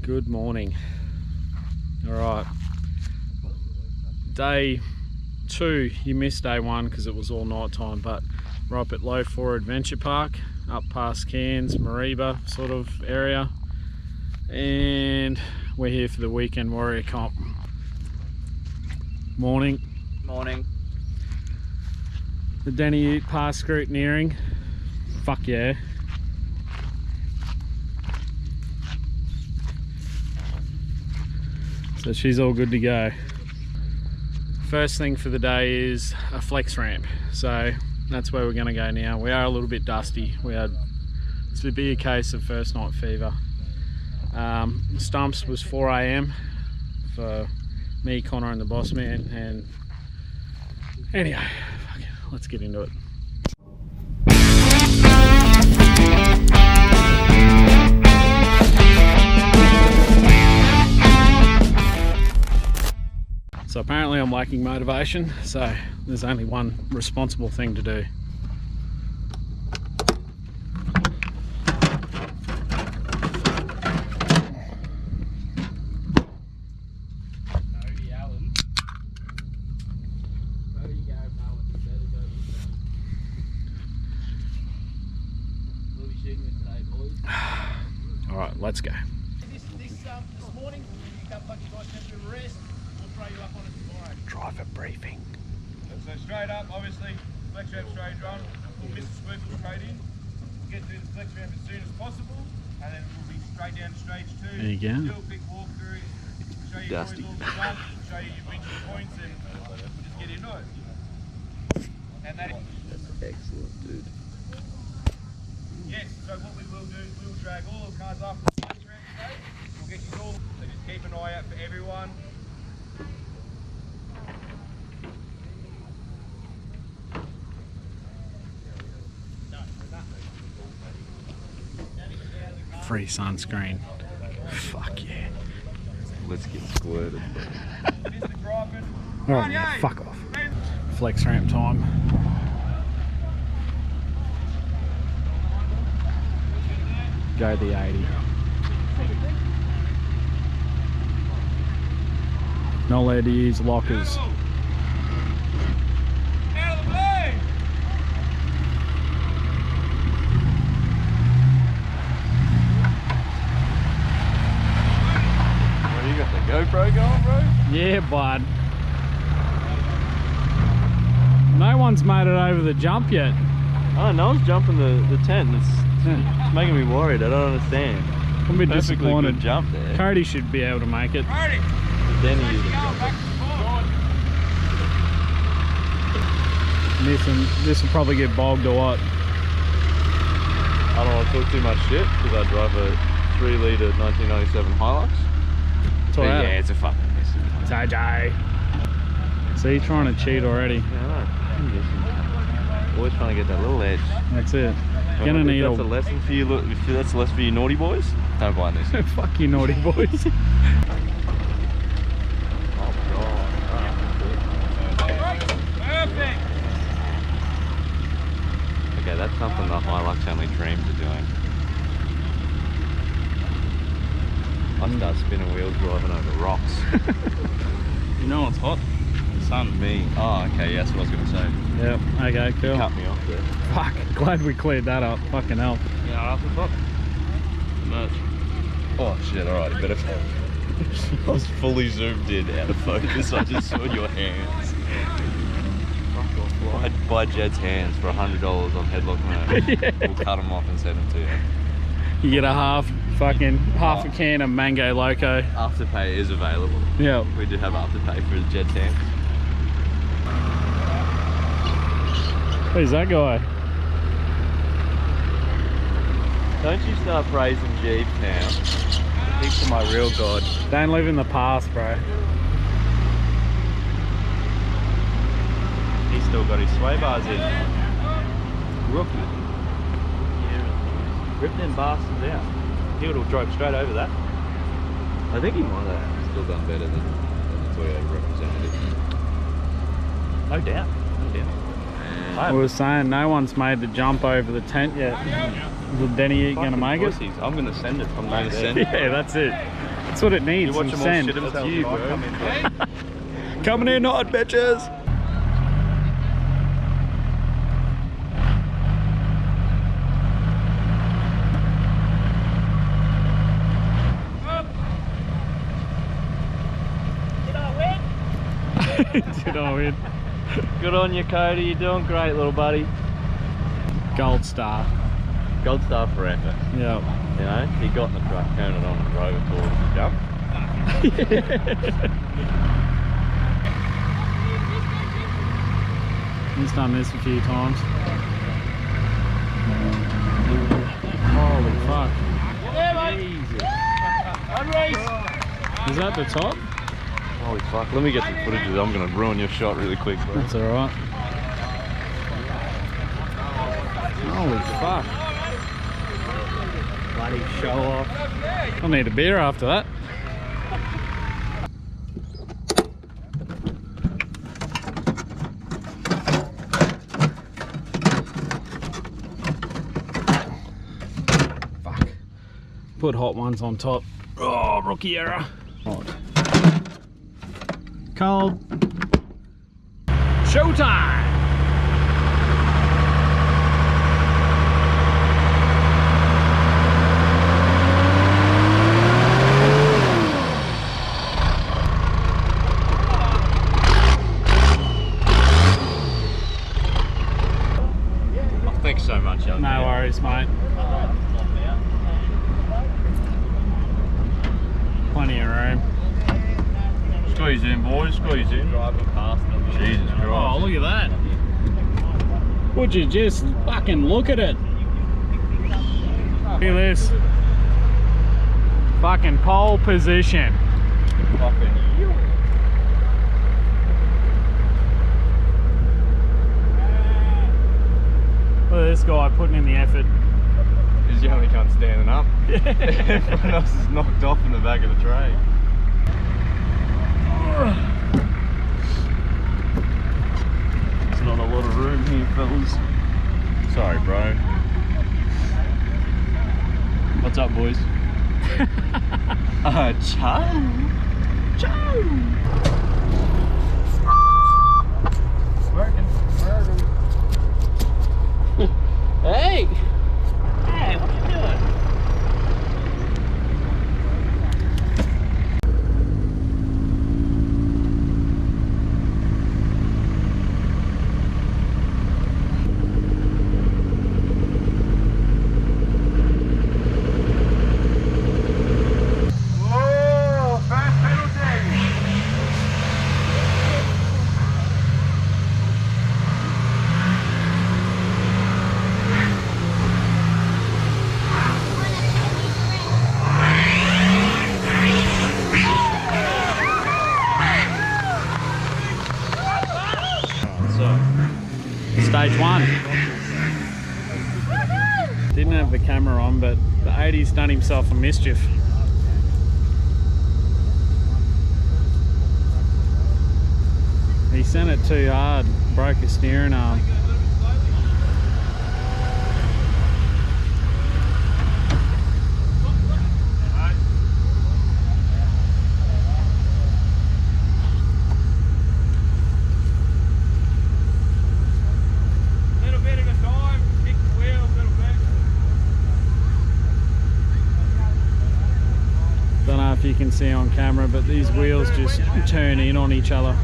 Good morning. All right, day 2, you missed day 1 because it was all night time, but we're up at Low 4 Adventure Park, up past Cairns, Mareeba sort of area, and we're here for the weekend warrior comp. Morning. Morning. The Denny Ute Pass scrutineering. Fuck yeah. So she's all good to go. First thing for the day is a flex ramp. So that's where we're gonna go now. We are a little bit dusty. It's to be a case of first night fever. Stumps was 4 AM for me, Connor and the boss man, and anyway, fuck it, let's get into it. So apparently I'm lacking motivation, so there's only one responsible thing to do. All right, let's go. This morning, you come back, you guys can do a rest. We'll throw you up on it tomorrow. Driver briefing. So straight up, obviously, flex ramp straight on. We'll miss the spookle straight in. We'll get through the flex ramp as soon as possible, and then we'll be straight down to stage 2. There you go. Do a quick walkthrough, show you Dusty. all the stuff, show you your winch points, and we'll just get into it. And that That's excellent, dude. yes, so what we will do is we'll drag all the cars up the flex ramp today. We'll get you all, so just keep an eye out for everyone. Free sunscreen. Fuck yeah. Let's get squirted. Mr. Driving. Alright, yeah, fuck off. Flex ramp time. Go the 80. Not allowed to use lockers. Out of the way! Well, you got the GoPro going, bro? Yeah, bud. No one's made it over the jump yet. Oh, no one's jumping the tent. It's making me worried. I don't understand. I'm a bit Perfectly disappointed. good jump there. Cody should be able to make it. Ready? Denny is Back to This will probably get bogged or what? I don't want to talk too much shit because I drive a 3-litre 1997 Hilux. It's But alright. yeah, it's a fucking mess. It's AJ. So you're trying to cheat already. Yeah, I know. Always trying to get that little edge. That's it. Gonna need That's a lesson for you. Look, if that's a lesson for you naughty boys, don't buy this. Fuck you naughty boys. Oh god. perfect. Okay, that's something the Hilux only dreams of doing. I start spinning wheels driving over rocks. You know what's hot? The sun. Me. Oh, okay, yeah, that's what I was going to say. Yep, okay, cool. Cut me off there. Fuck, glad we cleared that up. Fucking hell. Yeah, after top. Merch. Oh shit, alright, better. I was fully zoomed in out of focus, I just saw your hands. Fuck off. I'd buy Jed's hands for $100 on Headlock Merch. Yeah. We'll cut them off and send them to you. You get a half a can of Mango Loco. Afterpay is available. Yep. We do have afterpay for Jed's hands. Who's that guy? Don't you start praising Jeeves now. He's my real god. Don't live in the past, bro. He's still got his sway bars in. Rookie. Rip them bastards out. He would have drove straight over that. I think he might have still done better than the Toyota representative. No doubt. No doubt. I was saying no one's made the jump over the tent yet. Is the Denny Ute gonna make it? I'm gonna send it from Gonna there. send it. Yeah, that's it. That's what it needs. You watch them all sand. shit themselves. you, and I bro. come in, bro. Coming in hot, bitches. Did I win? Good on you, Cody. You're doing great, little buddy. Gold star. Gold star for effort. Yeah. You know, he got in the truck, turned it on, and drove it towards the jump. He's done this a few times. Holy fuck. Jesus. Is that the top? Holy fuck. Let me get some footage of it. I'm going to ruin your shot really quick, bro. That's alright. Holy fuck. Bloody show off. I'll need a beer after that. Fuck. Put hot ones on top. Oh, rookie error. Hot. Cold. Showtime! Thanks so much, young No man. worries, mate. Plenty of room. Squeeze in, boys. Squeeze in. Driving past them. Jesus Christ. Oh, look at that. Would you just fucking look at it? Look at this. Fucking pole position. Fucking Look at this guy putting in the effort. Because you only can't standing up. Everyone else is knocked off in the back of the tray. There's not a lot of room here, fellas. Sorry, bro. What's up, boys? Ciao. Ciao. Working. Hey! Hey, what you doing? Whoa, fast penalty. Stage one. Didn't have the camera on, but the 80's done himself a mischief. He sent it too hard, broke his steering arm. Little bit at a time, kick the wheel a little bit. Don't know if you can see on camera, but these wheels just turn in on each other.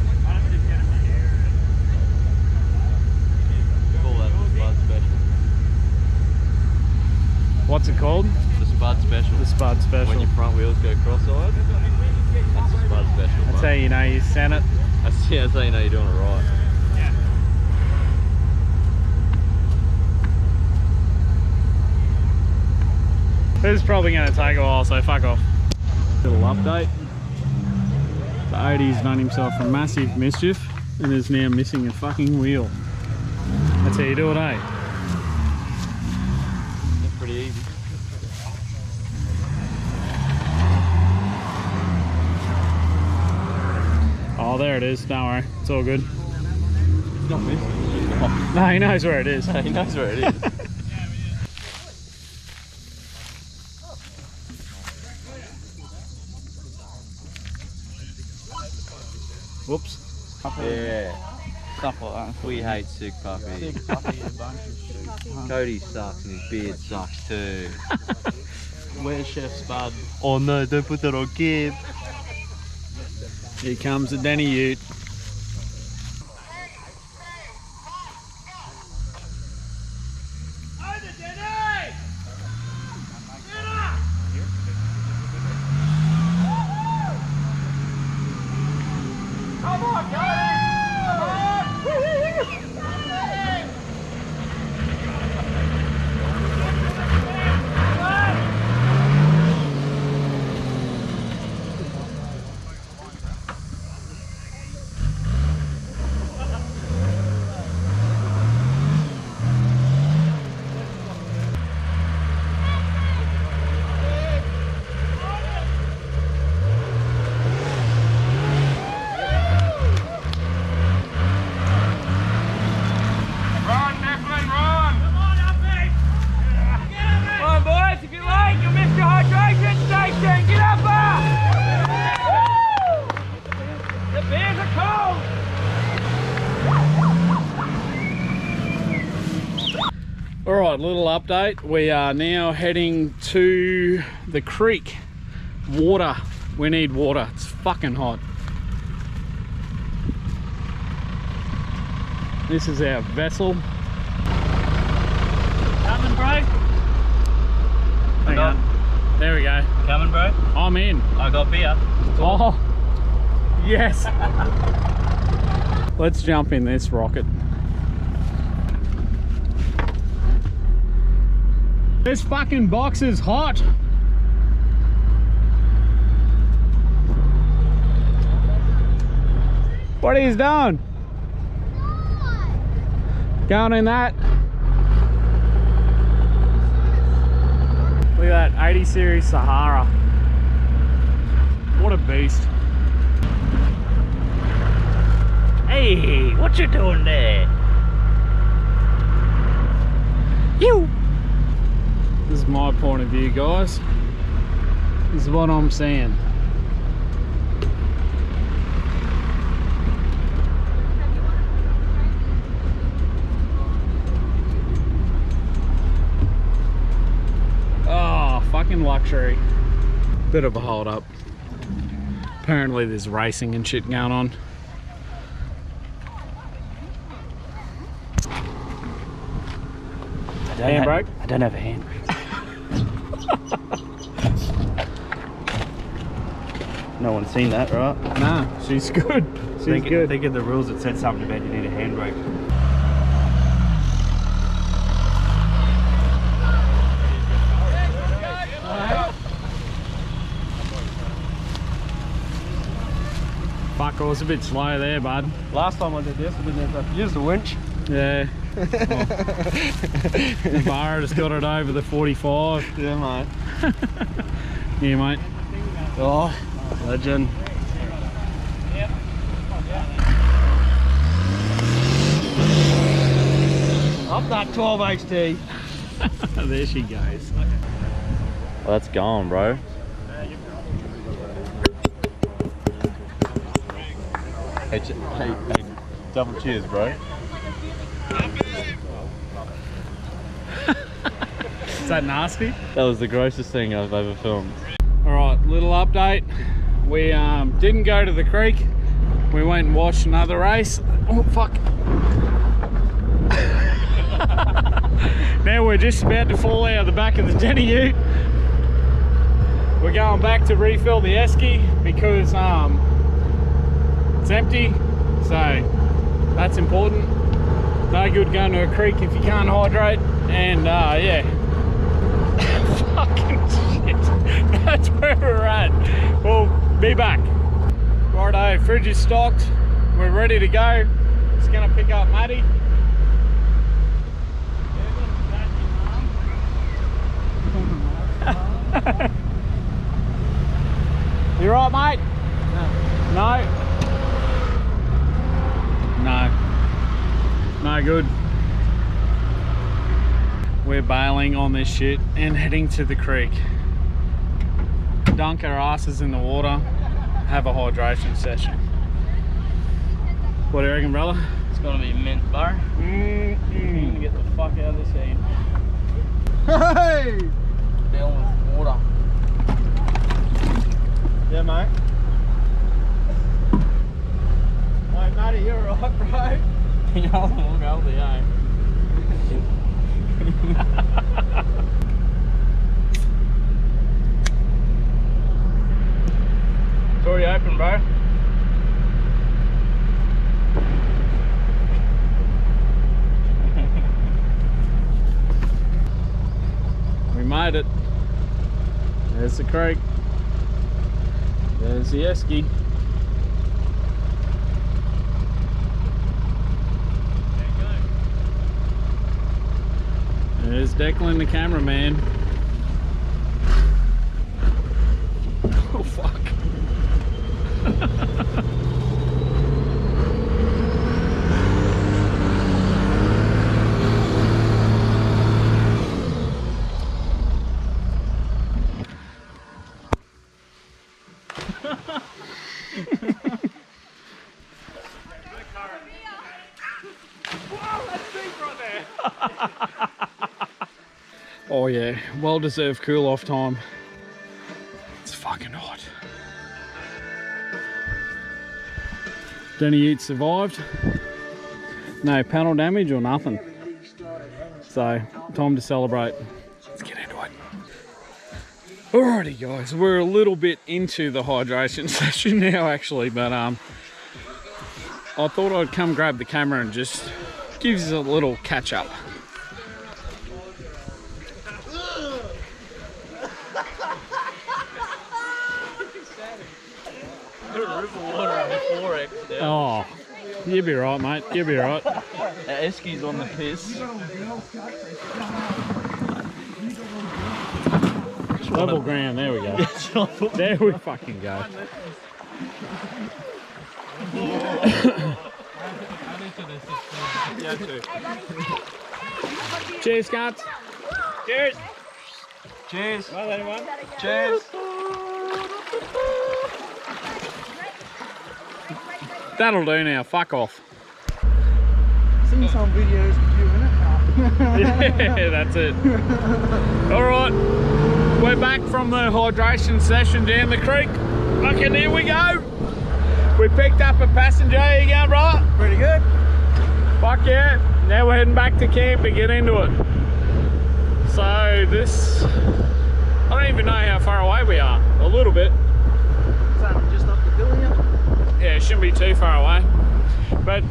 Call that the Spud Special. What's it called? The Spud Special. The Spud Special. When your front wheels go cross-eyed, that's the Spud Special. That's how you know you sent it. That's how you know you're doing it right. This is probably going to take a while, so fuck off. Little update. The 80's done himself a massive mischief and is now missing a fucking wheel. That's how you do it, eh? That's pretty easy. Oh, there it is. Don't worry. It's all good. It's not missing. It's just off. No, he knows where it is. He knows where it is. Whoops. Yeah. Stuff like that. We hate sick puppy. Cody sucks and his beard sucks too. Where's Chef Spud? Oh no, don't put that on Gib. Here comes the Denny Ute. Alright, little update. We are now heading to the creek. Water. We need water. It's fucking hot. This is our vessel. Coming, bro? Hang on. There we go. Coming, bro? I'm in. I got beer. Oh, yes. Let's jump in this rocket. This fucking box is hot. What are you doing? Going in that? Look at that 80 series Sahara. What a beast. Hey, what you doing there? You. This is my point of view, guys. This is what I'm saying. Oh, fucking luxury. Bit of a hold up. Apparently there's racing and shit going on. Handbrake? I don't have a handbrake. No one's seen that, right? Nah, she's good. She's good. I think in the rules it said something about you need a handbrake. Fuck, I was a bit slow there, bud. Last time I did this, I didn't have to use the winch. Yeah. Oh. Bar just got it over the 45. Yeah, mate. Yeah, mate. Oh, legend. Up that 12 HT. There she goes. Well, that's gone, bro. Hey, double cheers, bro. Is that nasty? That was the grossest thing I've ever filmed. Alright, little update. We didn't go to the creek. We went and watched another race. Oh, fuck. Now we're just about to fall out of the back of the Denny Ute. We're going back to refill the esky because it's empty. So that's important. No good going to a creek if you can't hydrate. And yeah. Fucking shit. That's where we're at. We'll be back. Righto, fridge is stocked. We're ready to go. Just gonna pick up Maddie. You right, mate? No. No. No good. We're bailing on this shit and heading to the creek. Dunk our asses in the water, have a hydration session. What do you reckon, brother? It's gonna be mint, bro. I'm gonna get the fuck out of this heat. Hey! Down with water. Yeah, mate. Hey, matey, you're right, bro. You know, we'll go the eye. It's already open, bro. We made it. There's the creek. There's the esky. There's Declan, the cameraman. Oh fuck. Oh yeah, well deserved cool off time. It's fucking hot. Denny Ute survived. No panel damage or nothing. So, time to celebrate. Let's get into it. Alrighty guys, we're a little bit into the hydration session now actually, but I thought I'd come grab the camera and just give you a little catch up. Oh, you'll be right, mate. You'll be right. Esky's on the piss. Level ground, there we go. There we fucking go. Cheers, cats. Cheers. Cheers. Well, anyone? Cheers. That'll do now. Fuck off. Seen some videos of you in it. Yeah, that's it. Alright, we're back from the hydration session down the creek. Fucking here we go. We picked up a passenger. How you going, brother? Pretty good. Fuck yeah. Now we're heading back to camp and get into it. So this, I don't even know how far away we are. A little bit. Something just up the hill here. Yeah, it shouldn't be too far away. But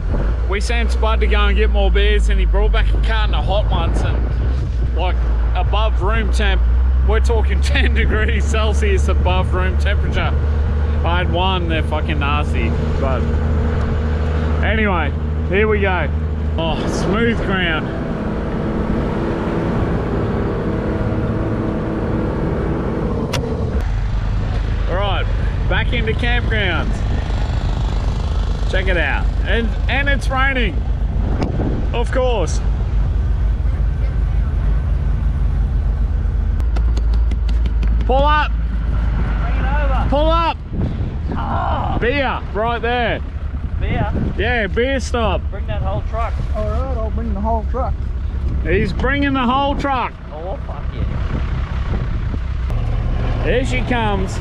we sent Spud to go and get more beers and he brought back a carton of hot ones and like above room temp. We're talking 10 degrees Celsius above room temperature. I had one, they're fucking nasty. But anyway, here we go. Oh, smooth ground. Alright, back into campgrounds. Check it out. And it's raining. Of course. Pull up. Bring it over. Pull up. Oh, Beer, right there. beer. Yeah, beer stop. Bring that whole truck. Alright, I'll bring the whole truck. He's bringing the whole truck. Oh, fuck yeah. Here she comes.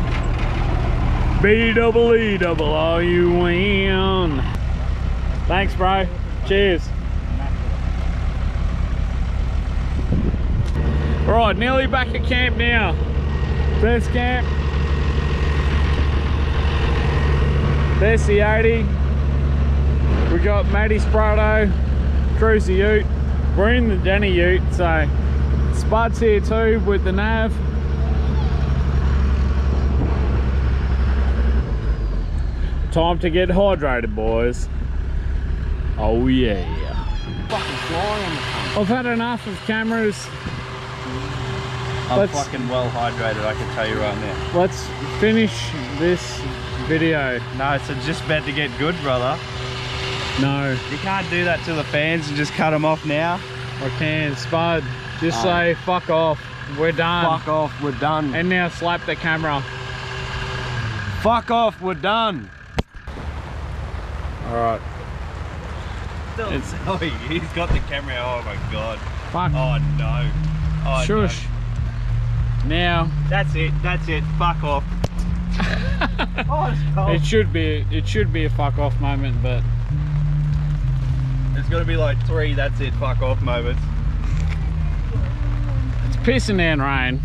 B-double-E-double-R-U-N. Thanks, bro. Cheers. Alright, nearly back at camp now. There's camp. There's the 80. We got Matty Sprato, Cruiser Ute. We're in the Denny Ute, so Spud's here too with the nav. Time to get hydrated, boys. Oh yeah. Fucking fly on the front. I've had enough of cameras. I'm fucking well hydrated, I can tell you right now. Let's finish this video. No, it's just about to get good, brother. No, You can't do that to the fans and just cut them off now. I can. Spud, just say fuck off. We're done. Fuck off, we're done. And now slap the camera. Fuck off, we're done. Alright, It's Oh, he's got the camera. Oh my god. fuck. Oh no. Oh, Shush. Now That's it. Fuck off. Oh, it's cold. it should be a fuck off moment, but There's got to be like 3 that's it, fuck off moments. it's pissing down rain.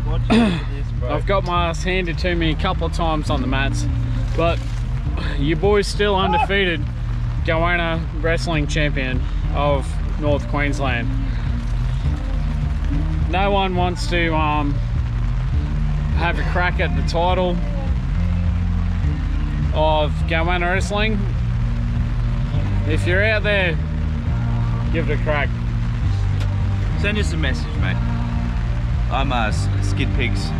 Watch this, bro. I've got my ass handed to me a couple of times on the mats, but your boy's still undefeated Goanna wrestling champion of North Queensland. No one wants to have a crack at the title of Goanna wrestling. If you're out there, give it a crack. Send us a message, mate. I'm SkidPig's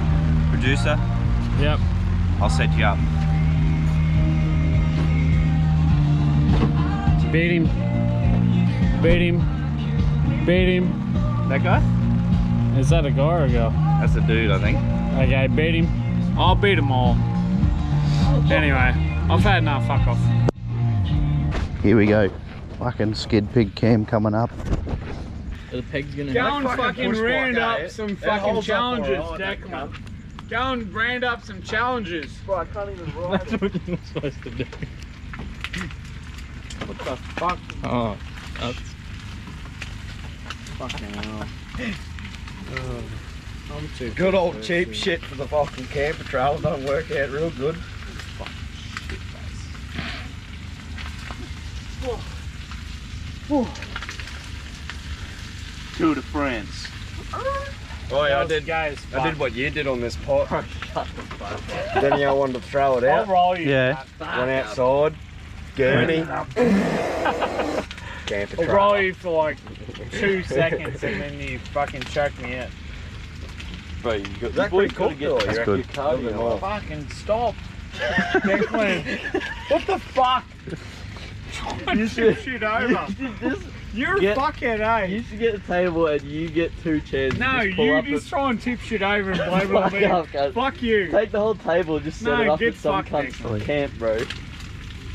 producer. Yep. I'll set you up. Beat him. Beat him. Beat him. That guy? Is that a guy or a girl? That's a dude, I think. Okay, beat him. I'll beat them all. Anyway, I've had enough. Fuck off. Here we go. Fucking SkidPig cam coming up. The peg's gonna Go and fucking round up some fucking challenges, Declan. Go and round up some challenges. Bro, I can't even ride. That's what you're supposed to do. What the fuck? Oh, that's Fucking hell. I'm too Good old cheap shit for the fucking camper trail. Don't work out real good. Tour de France. Oh yeah, I did what you did on this pot. Then I wanted to throw it I'll out. roll you. Yeah. Went outside. Gurney. Camper I'll trail. roll you for like 2 seconds and then you fucking choke me out. Bro, you got That pretty cool though. That's good. Fucking stop. Declan. What the fuck? Trying to tip shit over. You're a fuckhead, eh? You should get a table and you get 2 chairs. and No, just pull you up just try and tip shit over and blame it on me. Fuck off, guys. Fuck you. Take the whole table and just set No, it up get at some fucked, cunt's camp, bro.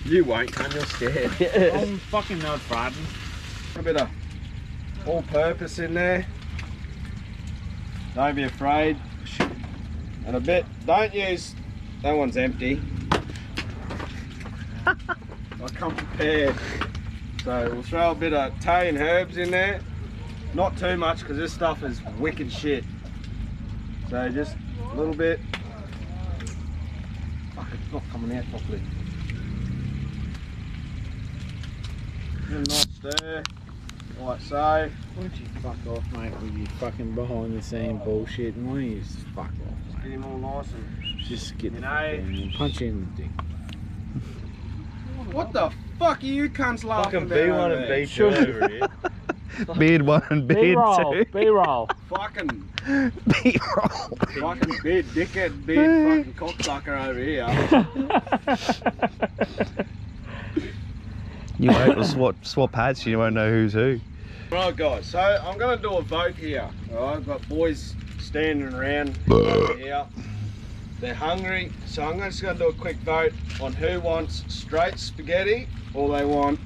You won't, can you're scared. I'm fucking not frightened. A bit of all-purpose in there. Don't be afraid. And a bit. Don't use. That one's empty. I come prepared. So we'll throw a bit of Italian herbs in there. Not too much because this stuff is wicked shit. So just a little bit. Fuck, it's not coming out properly. A nice stir, like so. Why don't you fuck off, mate, with your fucking behind the scene bullshit, and why don't you just fuck off, Get him all nice and. just get You the know. fuck in and punch you in the dick. What the fuck are you cunts laughing Fucking about? B1 over and there? B2 over here. Beard 1 and beard 2. B-roll. Fucking, B-roll. fucking big dickhead, big fucking cocksucker over here. You won't swap hats, you won't know who's who. Right guys, so I'm gonna do a vote here. Alright, I've got boys standing around over here. They're hungry, so I'm just gonna do a quick vote on who wants straight spaghetti or they want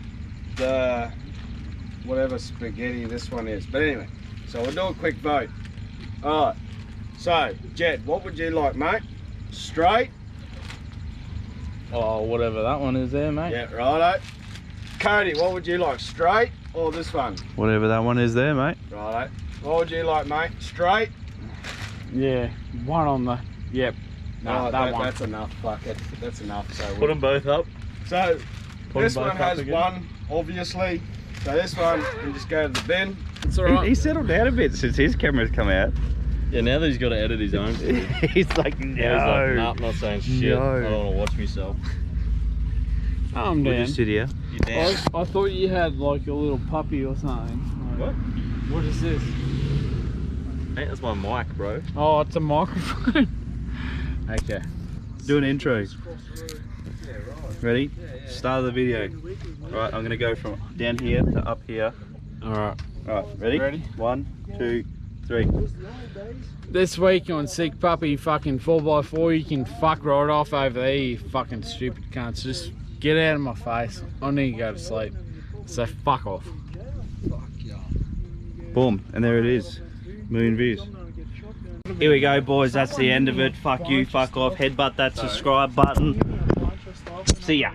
the whatever spaghetti this one is. But anyway, so we'll do a quick vote. Alright, so Jed, what would you like, mate? Straight? Oh, whatever that one is there, mate. Yeah, righto. Cody, what would you like, straight or this one? Whatever that one is there, mate. Righto. What would you like, mate? Straight? Yeah, one on the, yep. No, Oh, that one. That's enough, fuck it. That's enough. So Put them both up. So Put this them one both up has again. one, obviously. So this one can just go to the bin. It's alright. He's settled down a bit since his camera's come out. Yeah, now that he's got to edit his own. He's like, no. He's like, nah, I'm not saying shit. No. I don't want to watch myself. Calm We'll down. just sit here. You down? I thought you had like a little puppy or something. What? What is this? Hey, that's my mic, bro. Oh, it's a microphone. Okay. Do an intro. Ready? Start of the video. Alright, I'm gonna go from down here to up here. Alright. Alright, ready? Ready? 1, 2, 3. This week on Sick Puppy fucking 4x4, you can fuck right off over there, you fucking stupid cunts. Just Get out of my face. I need to go to sleep. So fuck off. Boom, and there it is. Million views. Here we go, boys. That's the end of it. Fuck you, fuck off. Headbutt that subscribe button. See ya.